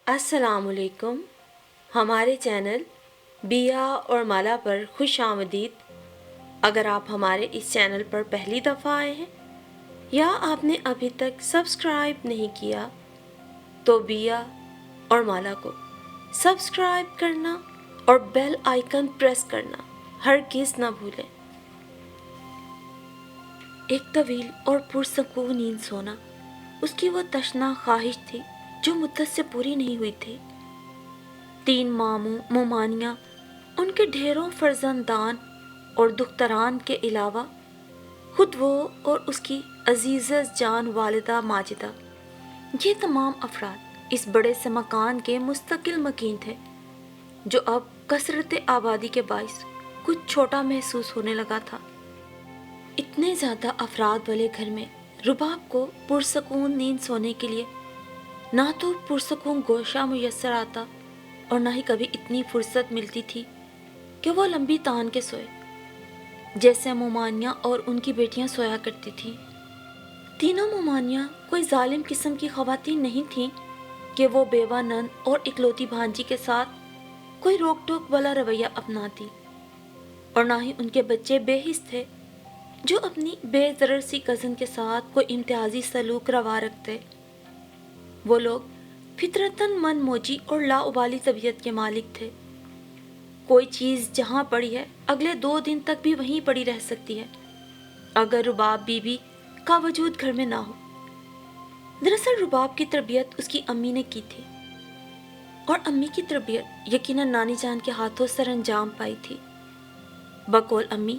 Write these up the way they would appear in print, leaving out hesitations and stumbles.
السلام علیکم. ہمارے چینل بیا اور مالا پر خوش آمدید. اگر آپ ہمارے اس چینل پر پہلی دفعہ آئے ہیں یا آپ نے ابھی تک سبسکرائب نہیں کیا تو بیا اور مالا کو سبسکرائب کرنا اور بیل آئیکن پریس کرنا ہرگز نہ بھولیں. ایک طویل اور پرسکون نیند سونا اس کی وہ تشنہ خواہش تھی جو مدت سے پوری نہیں ہوئی تھی. 3 ماموں ممانیاں، ان کے ڈھیروں فرزندان اور دختران کے علاوہ خود وہ اور اس کی عزیز جان والدہ ماجدہ، یہ تمام افراد اس بڑے سے مکان کے مستقل مکین تھے جو اب کثرت آبادی کے باعث کچھ چھوٹا محسوس ہونے لگا تھا. اتنے زیادہ افراد والے گھر میں رباب کو پرسکون نیند سونے کے لیے نہ تو پرسکون گوشہ میسر آتا اور نہ ہی کبھی اتنی فرصت ملتی تھی کہ وہ لمبی تان کے سوئے جیسے ممانیاں اور ان کی بیٹیاں سویا کرتی تھیں. تینوں ممانیاں کوئی ظالم قسم کی خواتین نہیں تھیں کہ وہ بیوہ نند اور اکلوتی بھانجی کے ساتھ کوئی روک ٹوک والا رویہ اپناتی، اور نہ ہی ان کے بچے بے حس تھے جو اپنی بے ضرر سی کزن کے ساتھ کوئی امتیازی سلوک روا رکھتے. وہ لوگ فطرتاً من موجی اور لاابالی طبیعت کے مالک تھے. کوئی چیز جہاں پڑی ہے اگلے 2 دن تک بھی وہیں پڑی رہ سکتی ہے اگر رباب بی بی کا وجود گھر میں نہ ہو. دراصل رباب کی تربیت اس کی امی نے کی تھی اور امی کی تربیت یقیناً نانی جان کے ہاتھوں سر انجام پائی تھی. بقول امی،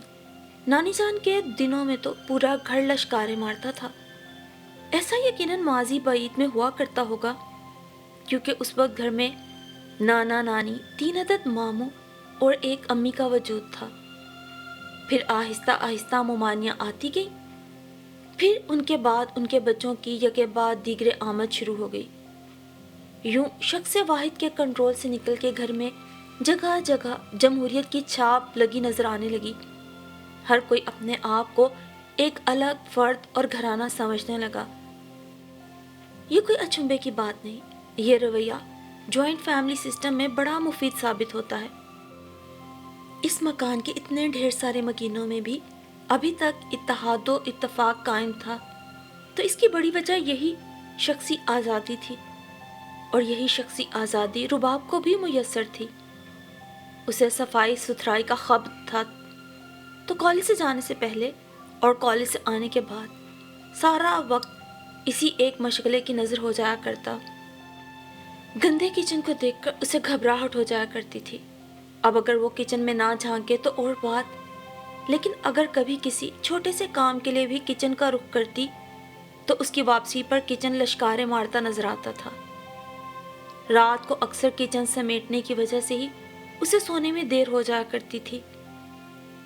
نانی جان کے دنوں میں تو پورا گھر لشکارے مارتا تھا. ایسا یقیناً ماضی بعید میں ہوا کرتا ہوگا کیونکہ اس وقت گھر میں نانا نانی، 3 عدد ماموں اور ایک امی کا وجود تھا. پھر آہستہ آہستہ ممانیاں آتی گئیں، پھر ان کے بعد ان کے بچوں کی یکے بعد دیگرے آمد شروع ہو گئی. یوں شخص واحد کے کنٹرول سے نکل کے گھر میں جگہ جگہ جمہوریت کی چھاپ لگی نظر آنے لگی. ہر کوئی اپنے آپ کو ایک الگ فرد اور گھرانہ سمجھنے لگا. یہ کوئی اچنبے کی بات نہیں. یہ رویہ جوائنٹ فیملی سسٹم میں بڑا مفید ثابت ہوتا ہے. اس مکان کے اتنے ڈھیر سارے مکینوں میں بھی ابھی تک اتحاد و اتفاق قائم تھا تو اس کی بڑی وجہ یہی شخصی آزادی تھی، اور یہی شخصی آزادی رباب کو بھی میسر تھی. اسے صفائی ستھرائی کا خبط تھا تو کالج سے جانے سے پہلے اور کالج سے آنے کے بعد سارا وقت اسی ایک مشغلے کی نظر ہو جایا کرتا. گندے کچن کو دیکھ کر اسے گھبراہٹ ہو جایا کرتی تھی. اب اگر وہ کچن میں نہ جھانکے تو اور بات، لیکن اگر کبھی کسی چھوٹے سے کام کے لیے بھی کچن کا رخ کرتی تو اس کی واپسی پر کچن لشکارے مارتا نظر آتا تھا. رات کو اکثر کچن سمیٹنے کی وجہ سے ہی اسے سونے میں دیر ہو جایا کرتی تھی،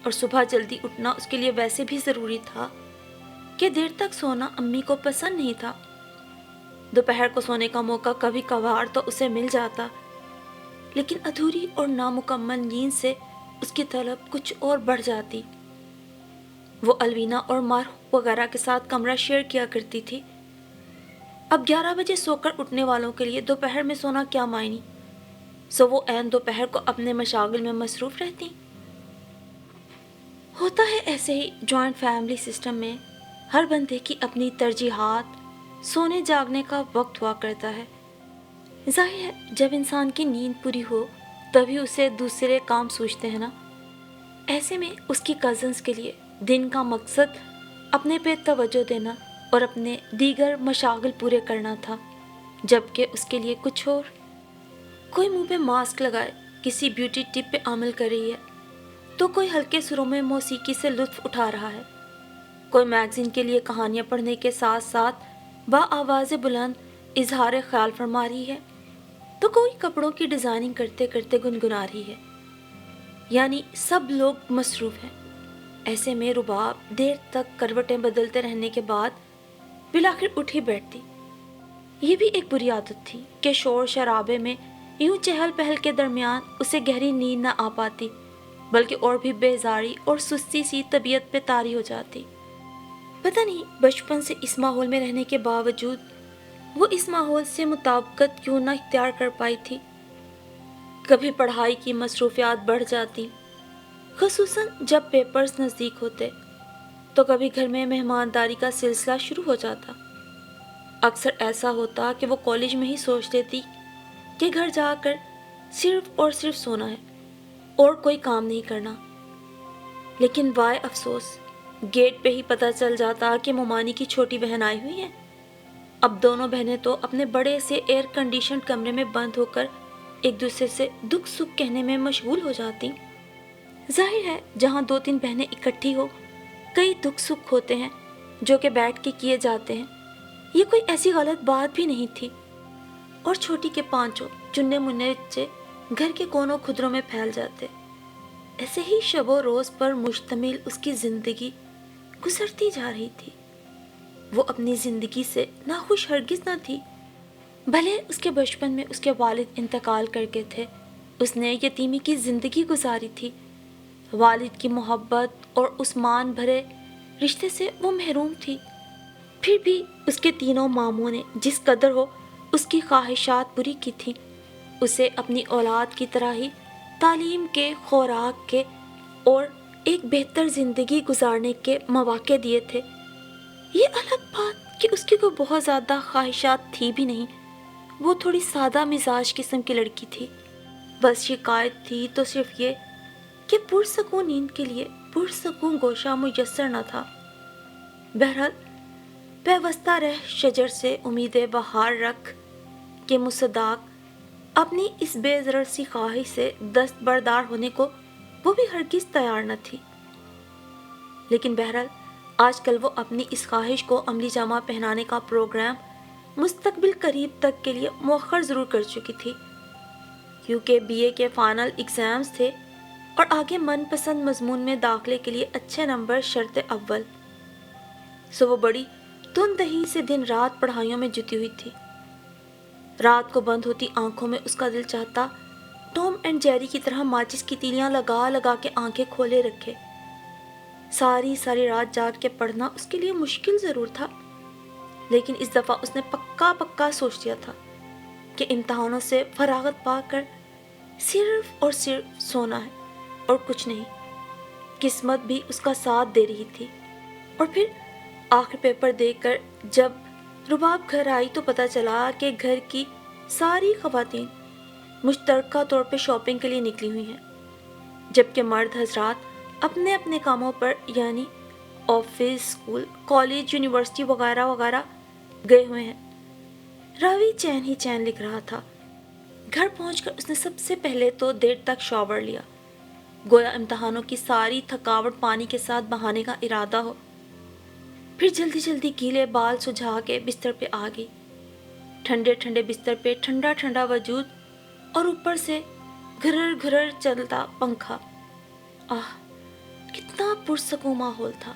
اور صبح جلدی اٹھنا اس کے لیے ویسے بھی ضروری تھا کہ دیر تک سونا امی کو پسند نہیں تھا. دوپہر کو سونے کا موقع کبھی کبھار تو اسے مل جاتا، لیکن ادھوری اور نامکمل نیند سے اس کی طلب کچھ اور بڑھ جاتی. وہ الوینا اور مارو وغیرہ کے ساتھ کمرہ شیئر کیا کرتی تھی. اب 11 بجے سو کر اٹھنے والوں کے لیے دوپہر میں سونا کیا معنی، سو وہ عین دوپہر کو اپنے مشاغل میں مصروف رہتی. ہوتا ہے ایسے ہی جوائنٹ فیملی سسٹم میں ہر بندے کی اپنی ترجیحات، سونے جاگنے کا وقت ہوا کرتا ہے. ظاہر ہے جب انسان کی نیند پوری ہو تبھی اسے دوسرے کام سوچتے ہیں نا. ایسے میں اس کی کزنز کے لیے دن کا مقصد اپنے پہ توجہ دینا اور اپنے دیگر مشاغل پورے کرنا تھا، جبکہ اس کے لیے کچھ اور. کوئی منہ پہ ماسک لگائے کسی بیوٹی ٹپ پہ عمل کر رہی ہے تو کوئی ہلکے سروں میں موسیقی سے لطف اٹھا رہا ہے. کوئی میگزین کے لیے کہانیاں پڑھنے کے ساتھ ساتھ با آواز بلند اظہار خیال فرما رہی ہے تو کوئی کپڑوں کی ڈیزائننگ کرتے کرتے گنگنا رہی ہے. یعنی سب لوگ مصروف ہیں. ایسے میں رباب دیر تک کروٹیں بدلتے رہنے کے بعد بالآخر اٹھ ہی بیٹھتی. یہ بھی ایک بری عادت تھی کہ شور شرابے میں یوں چہل پہل کے درمیان اسے گہری نیند نہ آ پاتی، بلکہ اور بھی بیزاری اور سستی سی طبیعت پہ طاری ہو جاتی. پتہ نہیں بچپن سے اس ماحول میں رہنے کے باوجود وہ اس ماحول سے مطابقت کیوں نہ اختیار کر پائی تھی؟ کبھی پڑھائی کی مصروفیات بڑھ جاتی، خصوصاً جب پیپرز نزدیک ہوتے، تو کبھی گھر میں مہمانداری کا سلسلہ شروع ہو جاتا۔ اکثر ایسا ہوتا کہ وہ کالج میں ہی سوچ لیتی کہ گھر جا کر صرف اور صرف سونا ہے اور کوئی کام نہیں کرنا، لیکن وائے افسوس، گیٹ پہ ہی پتہ چل جاتا کہ مومانی کی چھوٹی بہن آئی ہوئی ہے۔ اب دونوں بہنیں تو اپنے بڑے سے ایئر کنڈیشنڈ کمرے میں بند ہو کر ایک دوسرے سے دکھ سکھ کہنے میں مشغول ہو جاتی۔ ظاہر ہے جہاں دو تین بہنیں اکٹھی ہو، کئی دکھ سکھ ہوتے ہیں جو کہ بیٹھ کے کیے جاتے ہیں، یہ کوئی ایسی غلط بات بھی نہیں تھی۔ اور چھوٹی کے پانچوں چننے مننے بچے گھر کے کونوں خدروں میں پھیل جاتے۔ ایسے ہی شب و روز پر مشتمل اس کی زندگی گزرتی جا رہی تھی۔ وہ اپنی زندگی سے ناخوش ہرگز نہ تھی۔ بھلے اس کے بچپن میں اس کے والد انتقال کر کے تھے، اس نے یتیمی کی زندگی گزاری تھی، والد کی محبت اور عثمان بھرے رشتے سے وہ محروم تھی، پھر بھی اس کے تینوں ماموں نے جس قدر ہو اس کی خواہشات پوری کی تھیں، اسے اپنی اولاد کی طرح ہی تعلیم کے، خوراک کے اور ایک بہتر زندگی گزارنے کے مواقع دیے تھے۔ یہ الگ بات کہ اس کی کوئی بہت زیادہ خواہشات تھی بھی نہیں، وہ تھوڑی سادہ مزاج قسم کی لڑکی تھی۔ بس شکایت تھی تو صرف یہ کہ پرسکون نیند کے لیے پرسکون گوشہ میسر نہ تھا۔ بہرحال پیوستہ رہ شجر سے امید بہار رکھ کے مصداق اپنی اس بے ضرر سی خواہش سے دستبردار ہونے کو وہ بھی ہرگز تیار نہ تھی۔ لیکن بہرحال آج کل وہ اپنی اس خواہش کو عملی جامہ پہنانے کا پروگرام مستقبل قریب تک کے لیے مؤخر ضرور کر چکی تھی، کیونکہ بی اے کے فائنل ایگزامز تھے اور آگے من پسند مضمون میں داخلے کے لیے اچھے نمبر شرط اول۔ سو وہ بڑی تندہی سے دن رات پڑھائیوں میں جٹی ہوئی تھی۔ رات کو بند ہوتی آنکھوں میں اس کا دل چاہتا ٹام اینڈ جیری کی طرح ماچس کی تیلیاں لگا لگا کے آنکھیں کھولے رکھے۔ ساری رات جاگ کے پڑھنا اس کے لیے مشکل ضرور تھا، لیکن اس دفعہ اس نے پکا سوچ لیا تھا کہ امتحانوں سے فراغت پا کر صرف اور صرف سونا ہے اور کچھ نہیں۔ قسمت بھی اس کا ساتھ دے رہی تھی۔ اور پھر آخر پیپر دے کر جب رباب گھر آئی تو پتہ چلا کہ گھر کی ساری خواتین مشترکہ طور پہ شاپنگ کے لیے نکلی ہوئی ہیں، جبکہ مرد حضرات اپنے اپنے کاموں پر یعنی آفس، اسکول، کالج، یونیورسٹی وغیرہ وغیرہ گئے ہوئے ہیں۔ راوی چین ہی چین لکھ رہا تھا۔ گھر پہنچ کر اس نے سب سے پہلے تو دیر تک شاور لیا، گویا امتحانوں کی ساری تھکاوٹ پانی کے ساتھ بہانے کا ارادہ ہو۔ پھر جلدی جلدی گیلے بال سجھا کے بستر پہ آ گئی۔ ٹھنڈے ٹھنڈے بستر پہ ٹھنڈا ٹھنڈا وجود اور اوپر سے گھرر گھرر چلتا پنکھا۔ آہ، کتنا پرسکون ماحول تھا۔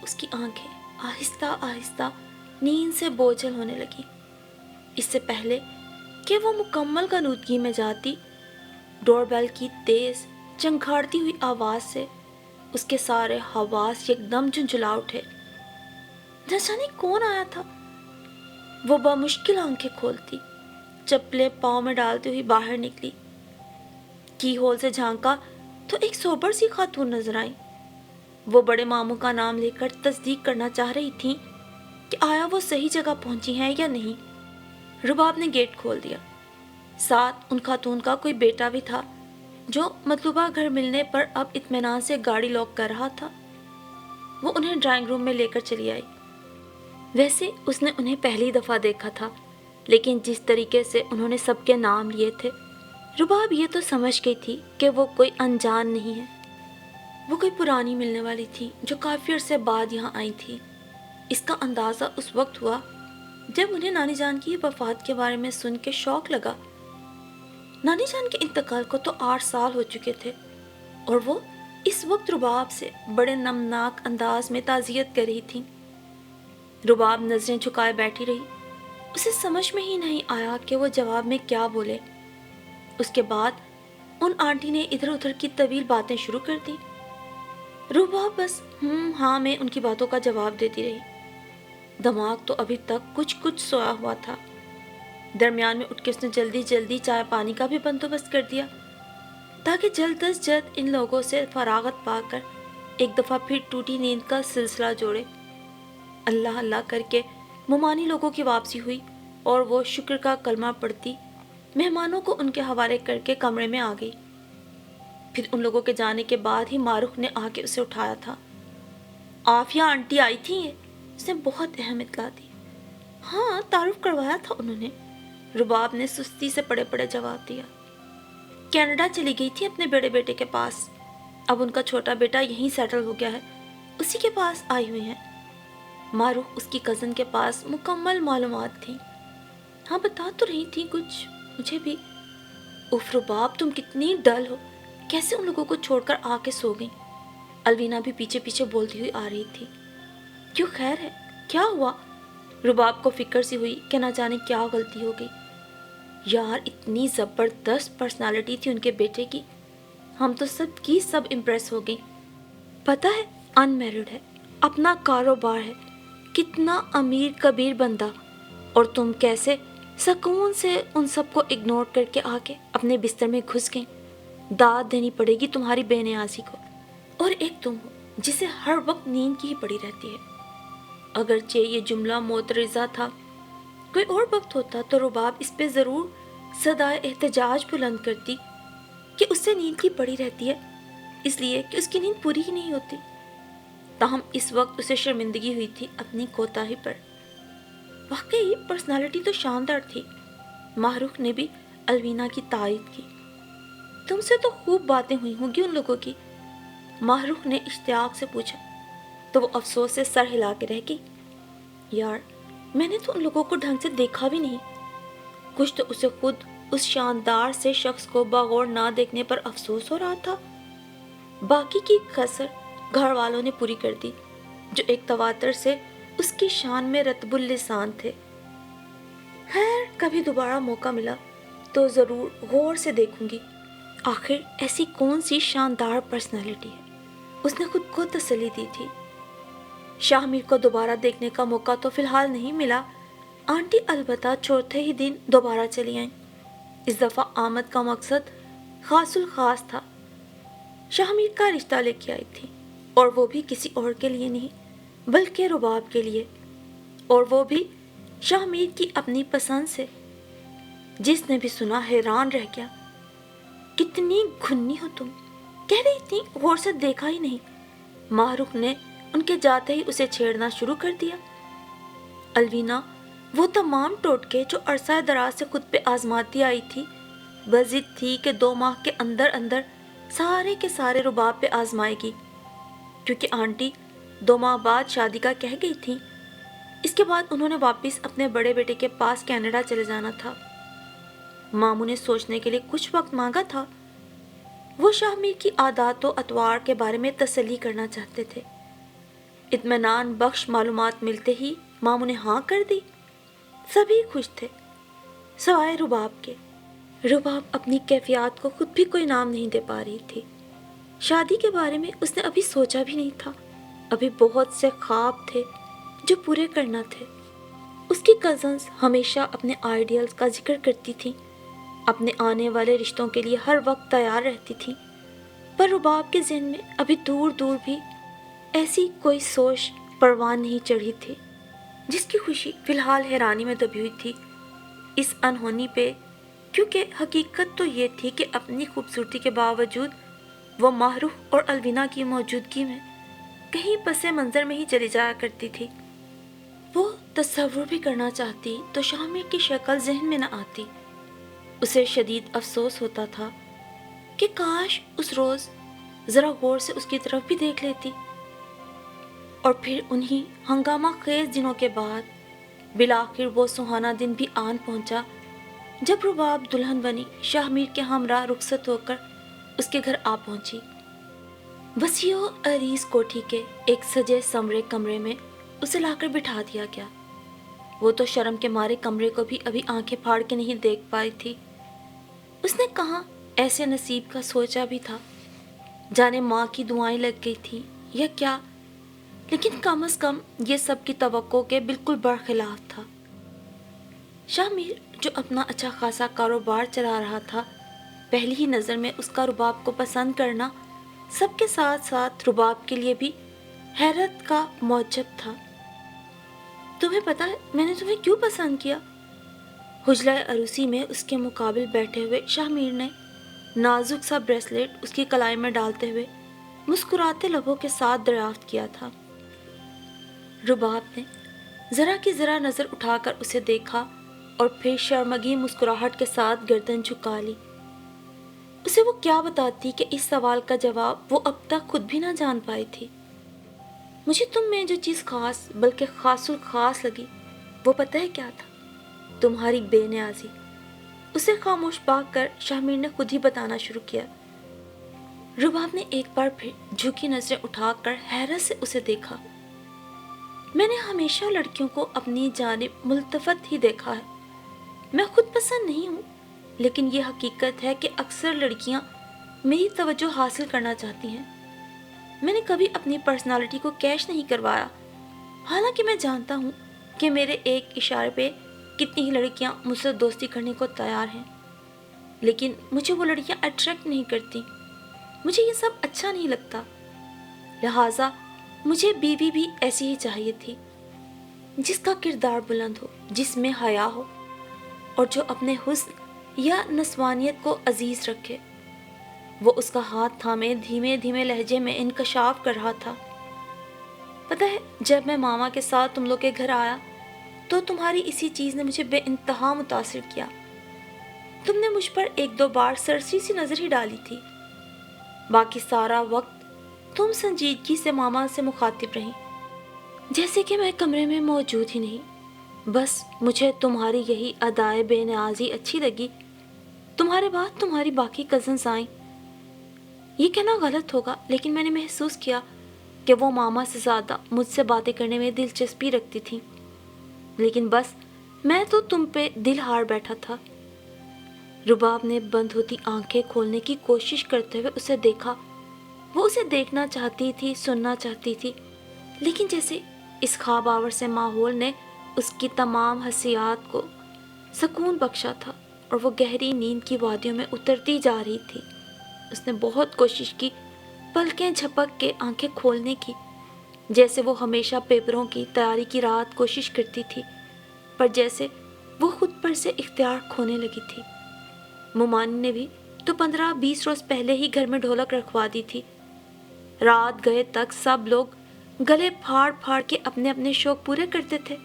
اس کی آنکھیں آہستہ آہستہ نیند سے بوجھل ہونے لگی۔ اس سے پہلے کہ وہ مکمل غنودگی میں جاتی، ڈور بیل کی تیز چنگھاڑتی ہوئی آواز سے اس کے سارے حواس یکدم جھنجھلا اٹھے۔ نہ جانے کون آیا تھا۔ وہ بمشکل آنکھیں کھولتی، چپلیں پاؤں میں ڈالتے ہوئی باہر نکلی۔ کی ہول سے جھانکا تو ایک سوبر سی خاتون نظر آئی۔ وہ بڑے ماموں کا نام لے کر تصدیق کرنا چاہ رہی تھیں کہ آیا وہ صحیح جگہ پہنچی ہیں یا نہیں۔ رباب نے گیٹ کھول دیا۔ ساتھ ان خاتون کا کوئی بیٹا بھی تھا جو مطلوبہ گھر ملنے پر اب اطمینان سے گاڑی لاک کر رہا تھا۔ وہ انہیں ڈرائنگ روم میں لے کر چلی آئی۔ ویسے اس نے انہیں پہلی دفعہ دیکھا تھا، لیکن جس طریقے سے انہوں نے سب کے نام لیے تھے، رباب یہ تو سمجھ گئی تھی کہ وہ کوئی انجان نہیں ہے۔ وہ کوئی پرانی ملنے والی تھی جو کافی عرصے بعد یہاں آئی تھی۔ اس کا اندازہ اس وقت ہوا جب انہیں نانی جان کی وفات کے بارے میں سن کے شوق لگا۔ نانی جان کے انتقال کو تو 8 سال ہو چکے تھے اور وہ اس وقت رباب سے بڑے نمناک انداز میں تعزیت کر رہی تھی۔ رباب نظریں جھکائے بیٹھی رہی۔ اسے سمجھ میں ہی نہیں آیا کہ وہ جواب میں کیا بولے۔ اس کے بعد ان آنٹی نے ادھر ادھر کی طویل باتیں شروع کر دی۔ رباب بس ہاں میں ان کی باتوں کا جواب دیتی رہی۔ دماغ تو ابھی تک کچھ سویا ہوا تھا۔ درمیان میں اٹھ کے اس نے جلدی جلدی چائے پانی کا بھی بندوبست کر دیا تاکہ جلد از جلد ان لوگوں سے فراغت پا کر ایک دفعہ پھر ٹوٹی نیند کا سلسلہ جوڑے۔ اللہ اللہ کر کے ممانی لوگوں کی واپسی ہوئی اور وہ شکر کا کلمہ پڑھتی مہمانوں کو ان کے حوالے کر کے کمرے میں آ گئی۔ پھر ان لوگوں کے جانے کے بعد ہی معروف نے آ کے اسے اٹھایا تھا۔ عافیہ آنٹی آئی تھی یہ؟ اس نے بہت اہم اطلاع دی۔ ہاں، تعارف کروایا تھا انہوں نے، رباب نے سستی سے پڑے پڑے جواب دیا۔ کینیڈا چلی گئی تھی اپنے بڑے بیٹے کے پاس، اب ان کا چھوٹا بیٹا یہیں سیٹل ہو گیا ہے، اسی کے پاس آئی ہوئی ہیں۔ معروف اس کی کزن کے پاس مکمل معلومات تھیں۔ ہاں، بتا تو رہی تھی کچھ مجھے بھی۔ اف رباب، تم کتنی ڈل ہو، کیسے ان لوگوں کو چھوڑ کر آ کے سو گئی؟ الوینا بھی پیچھے پیچھے بولتی ہوئی آ رہی تھی۔ کیوں، خیر ہے؟ کیا ہوا؟ رباب کو فکر سی ہوئی کہ نہ جانے کیا غلطی ہو گئی۔ یار، اتنی زبردست پرسنالٹی تھی ان کے بیٹے کی، ہم تو سب کی سب امپریس ہو گئی۔ پتہ ہے، ان میرڈ ہے، اپنا کاروبار ہے، کتنا امیر کبیر بندہ، اور تم کیسے سکون سے ان سب کو اگنور کر کے آ کے اپنے بستر میں گھس گئیں۔ داد دینی پڑے گی تمہاری بے نیازی کو۔ اور ایک تم ہو جسے ہر وقت نیند کی ہی پڑی رہتی ہے۔ اگرچہ یہ جملہ معترضہ تھا، کوئی اور وقت ہوتا تو رباب اس پہ ضرور صدائے احتجاج بلند کرتی کہ اس سے نیند کی پڑی رہتی ہے اس لیے کہ اس کی نیند پوری ہی نہیں ہوتی۔ تاہم اس وقت اسے شرمندگی ہوئی تھی اپنی کوتاہی پر۔ واقعی پرسنالٹی تو شاندار تھی۔ معروف نے بھی الوینا کی تائید کی۔ تم سے تو خوب باتیں ہوئی ہوں گی ان لوگوں کی، معروف نے اشتیاق سے پوچھا، تو وہ افسوس سے سر ہلا کے رہ گئی۔ یار، میں نے تو ان لوگوں کو ڈھنگ سے دیکھا بھی نہیں۔ کچھ تو اسے خود اس شاندار سے شخص کو بغور نہ دیکھنے پر افسوس ہو رہا تھا۔ باقی کی کسر گھر والوں نے پوری کر دی، جو ایک تواتر سے اس کی شان میں رطب اللسان تھے۔ خیر، کبھی دوبارہ موقع ملا تو ضرور غور سے دیکھوں گی، آخر ایسی کون سی شاندار پرسنالٹی ہے، اس نے خود کو تسلی دی تھی۔ شاہ میر کو دوبارہ دیکھنے کا موقع تو فی الحال نہیں ملا، آنٹی البتہ چوتھے ہی دن دوبارہ چلی آئیں۔ اس دفعہ آمد کا مقصد خاص الخاص تھا، شاہ میر کا رشتہ لے کے آئی تھی، اور وہ بھی کسی اور کے لیے نہیں بلکہ رباب کے لیے، اور وہ بھی شاہ میر کی اپنی پسند سے۔ جس نے بھی سنا حیران رہ گیا۔ کتنی گھنی ہو تم، کہہ رہی تھی غور سے دیکھا ہی نہیں۔ معروف نے ان کے جاتے ہی اسے چھیڑنا شروع کر دیا۔ الوینا وہ تمام ٹوٹکے جو عرصہ دراز سے خود پہ آزماتی آئی تھی، بضد تھی کہ 2 ماہ کے اندر اندر سارے کے سارے رباب پہ آزمائے گی، کیونکہ آنٹی 2 ماہ بعد شادی کا کہہ گئی تھی۔ اس کے بعد انہوں نے واپس اپنے بڑے بیٹے کے پاس کینیڈا چلے جانا تھا۔ ماموں نے سوچنے کے لیے کچھ وقت مانگا تھا، وہ شاہ میر کی عادات و اطوار کے بارے میں تسلی کرنا چاہتے تھے۔ اطمینان بخش معلومات ملتے ہی ماموں نے ہاں کر دی۔ سبھی خوش تھے سوائے رباب کے۔ رباب اپنی کیفیات کو خود بھی کوئی نام نہیں دے پا رہی تھی۔ شادی کے بارے میں اس نے ابھی سوچا بھی نہیں تھا، ابھی بہت سے خواب تھے جو پورے کرنا تھے۔ اس کی کزنز ہمیشہ اپنے آئیڈیلز کا ذکر کرتی تھیں، اپنے آنے والے رشتوں کے لیے ہر وقت تیار رہتی تھیں، پر رباب کے ذہن میں ابھی دور دور بھی ایسی کوئی سوچ پروان نہیں چڑھی تھی، جس کی خوشی فی الحال حیرانی میں دبی ہوئی تھی اس انہونی پہ، کیونکہ حقیقت تو یہ تھی کہ اپنی خوبصورتی کے باوجود وہ معروف اور الوینا کی موجودگی میں کہیں پس منظر میں ہی چلی جایا کرتی تھی۔ وہ تصور بھی کرنا چاہتی تو شاہ میر کی شکل ذہن میں نہ آتی۔ اسے شدید افسوس ہوتا تھا کہ کاش اس روز ذرا غور سے اس کی طرف بھی دیکھ لیتی۔ اور پھر انہی ہنگامہ خیز دنوں کے بعد بالآخر وہ سہانا دن بھی آن پہنچا جب رباب دلہن بنی شاہ میر کے ہمراہ رخصت ہو کر اس کے گھر آ پہنچی۔ وسیع و عریض کوٹھی کے ایک سجے سمرے کمرے میں اسے لا کر بٹھا دیا گیا۔ وہ تو شرم کے مارے کمرے کو بھی ابھی آنکھیں پھاڑ کے نہیں دیکھ پائی تھی۔ اس نے کہاں ایسے نصیب کا سوچا بھی تھا، جانے ماں کی دعائیں لگ گئی تھی یا کیا، لیکن کم از کم یہ سب کی توقع کے بالکل برخلاف تھا۔ شاہ میر جو اپنا اچھا خاصا کاروبار چلا رہا تھا، پہلی ہی نظر میں اس کا رباب کو پسند کرنا سب کے ساتھ ساتھ رباب کے لیے بھی حیرت کا موجب تھا۔ تمہیں پتا ہے میں نے تمہیں کیوں پسند کیا؟ حجلہ عروسی میں اس کے مقابل بیٹھے ہوئے شاہ میر نے نازک سا بریسلیٹ اس کی کلائی میں ڈالتے ہوئے مسکراتے لبوں کے ساتھ دریافت کیا تھا۔ رباب نے ذرا کی ذرا نظر اٹھا کر اسے دیکھا اور پھر شرمگی مسکراہٹ کے ساتھ گردن جھکا لی۔ اسے وہ کیا بتاتی کہ اس سوال کا جواب وہ اب تک خود بھی نہ جان پائی تھی۔ مجھے تم میں جو چیز خاص بلکہ خاص الخاص لگی وہ پتہ ہے کیا تھا؟ تمہاری بے نیازی۔ اسے خاموش پا کر شاہ میر نے خود ہی بتانا شروع کیا۔ رباب نے ایک بار پھر جھکی نظریں اٹھا کر حیرت سے اسے دیکھا۔ میں نے ہمیشہ لڑکیوں کو اپنی جانب ملتفت ہی دیکھا ہے۔ میں خود پسند نہیں ہوں، لیکن یہ حقیقت ہے کہ اکثر لڑکیاں میری توجہ حاصل کرنا چاہتی ہیں۔ میں نے کبھی اپنی پرسنالٹی کو کیش نہیں کروایا، حالانکہ میں جانتا ہوں کہ میرے ایک اشارے پہ کتنی ہی لڑکیاں مجھ سے دوستی کرنے کو تیار ہیں، لیکن مجھے وہ لڑکیاں اٹریکٹ نہیں کرتی۔ مجھے یہ سب اچھا نہیں لگتا، لہٰذا مجھے بیوی بھی ایسی ہی چاہیے تھی، جس کا کردار بلند ہو، جس میں حیا ہو، اور جو اپنے حسن یا نسوانیت کو عزیز رکھے۔ وہ اس کا ہاتھ تھامے دھیمے دھیمے لہجے میں انکشاف کر رہا تھا۔ پتہ ہے جب میں ماما کے ساتھ تم لوگ کے گھر آیا تو تمہاری اسی چیز نے مجھے بے انتہا متاثر کیا۔ تم نے مجھ پر ایک دو بار سرسری سی نظر ہی ڈالی تھی، باقی سارا وقت تم سنجیدگی سے ماما سے مخاطب رہیں، جیسے کہ میں کمرے میں موجود ہی نہیں۔ بس مجھے تمہاری یہی ادائے بے نیازی اچھی لگی۔ تمہارے بعد تمہاری باقی کزنز آئیں۔ یہ کہنا غلط ہوگا، لیکن میں نے محسوس کیا کہ وہ ماما سے زیادہ مجھ سے باتیں کرنے میں دلچسپی رکھتی تھیں، لیکن بس میں تو تم پہ دل ہار بیٹھا تھا۔ رباب نے بند ہوتی آنکھیں کھولنے کی کوشش کرتے ہوئے اسے دیکھا۔ وہ اسے دیکھنا چاہتی تھی، سننا چاہتی تھی، لیکن جیسے اس خواب آور سے ماحول نے اس کی تمام حسیات کو سکون بخشا تھا اور وہ گہری نیند کی وادیوں میں اترتی جا رہی تھی۔ اس نے بہت کوشش کی پلکیں جھپک کے آنکھیں کھولنے کی، جیسے وہ ہمیشہ پیپروں کی تیاری کی رات کوشش کرتی تھی، پر جیسے وہ خود پر سے اختیار کھونے لگی تھی۔ مومانی نے بھی تو 15-20 روز پہلے ہی گھر میں ڈھولک رکھوا دی تھی۔ رات گئے تک سب لوگ گلے پھاڑ پھاڑ کے اپنے اپنے شوق پورے کرتے تھے۔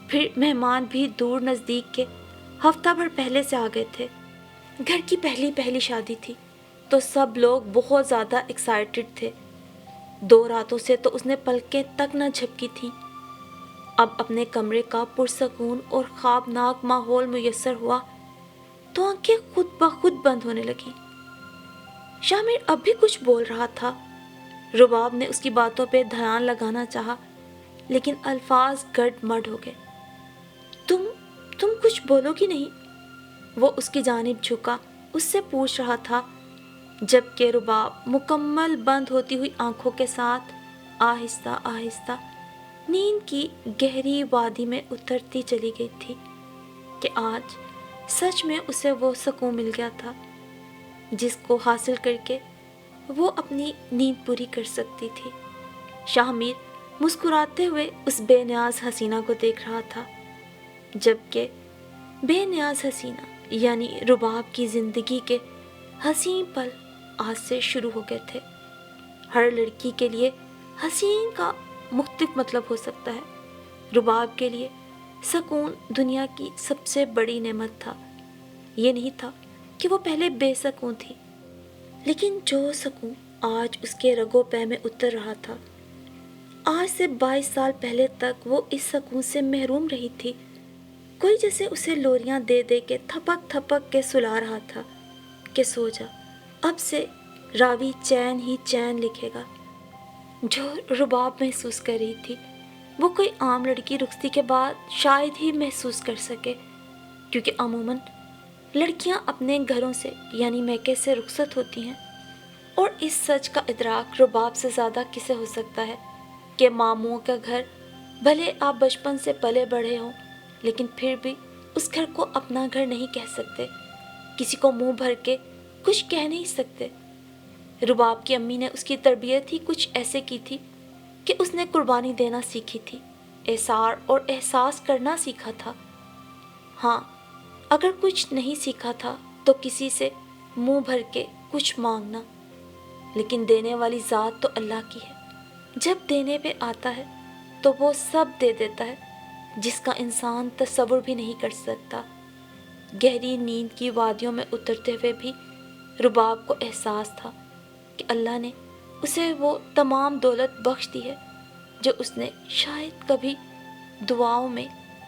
پھر مہمان بھی دور نزدیک کے ہفتہ بھر پہلے سے آ گئے تھے۔ گھر کی پہلی شادی تھی تو سب لوگ بہت زیادہ ایکسائٹڈ تھے۔ 2 راتوں سے تو اس نے پلکیں تک نہ جھپکی تھیں۔ اب اپنے کمرے کا پرسکون اور خوابناک ماحول میسر ہوا تو آنکھیں خود بخود بند ہونے لگیں۔ شاہ میر اب بھی کچھ بول رہا تھا۔ رباب نے اس کی باتوں پہ دھیان لگانا چاہا، لیکن الفاظ گڈ مڈ ہو گئے۔ تم کچھ بولو گی نہیں؟ وہ اس کی جانب جھکا اس سے پوچھ رہا تھا، جبکہ رباب مکمل بند ہوتی ہوئی آنکھوں کے ساتھ آہستہ آہستہ نیند کی گہری وادی میں اترتی چلی گئی تھی کہ آج سچ میں اسے وہ سکون مل گیا تھا جس کو حاصل کر کے وہ اپنی نیند پوری کر سکتی تھی۔ شاہ میر مسکراتے ہوئے اس بے نیاز حسینہ کو دیکھ رہا تھا، جبکہ بے نیاز حسینہ یعنی رباب کی زندگی کے حسین پل آج سے شروع ہو گئے تھے۔ ہر لڑکی کے لیے حسین کا مختلف مطلب ہو سکتا ہے۔ رباب کے لیے سکون دنیا کی سب سے بڑی نعمت تھا۔ یہ نہیں تھا کہ وہ پہلے بے سکون تھی، لیکن جو سکون آج اس کے رگوں پے میں اتر رہا تھا، آج سے 22 سال پہلے تک وہ اس سکون سے محروم رہی تھی۔ کوئی جیسے اسے لوریاں دے دے کے تھپک تھپک کے سلا رہا تھا کہ سو جا، اب سے راوی چین ہی چین لکھے گا۔ جو رباب محسوس کر رہی تھی وہ کوئی عام لڑکی رخصتی کے بعد شاید ہی محسوس کر سکے، کیونکہ عموماً لڑکیاں اپنے گھروں سے یعنی میکے سے رخصت ہوتی ہیں، اور اس سچ کا ادراک رباب سے زیادہ کسے ہو سکتا ہے کہ ماموں کا گھر بھلے آپ بچپن سے پلے بڑھے ہوں لیکن پھر بھی اس گھر کو اپنا گھر نہیں کہہ سکتے، کسی کو منہ بھر کے کچھ کہہ نہیں سکتے۔ رباب کی امی نے اس کی تربیت ہی کچھ ایسے کی تھی کہ اس نے قربانی دینا سیکھی تھی، احسار اور احساس کرنا سیکھا تھا۔ ہاں، اگر کچھ نہیں سیکھا تھا تو کسی سے منہ بھر کے کچھ مانگنا، لیکن دینے والی ذات تو اللہ کی ہے۔ جب دینے پہ آتا ہے تو وہ سب دے دیتا ہے جس کا انسان تصور بھی نہیں کر سکتا۔ گہری نیند کی وادیوں میں اترتے ہوئے بھی رباب کو احساس تھا کہ اللہ نے اسے وہ تمام دولت بخش دی ہے جو اس نے شاید کبھی دعاؤں میں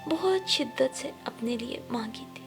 بہت شدت سے اپنے لیے مانگی تھی۔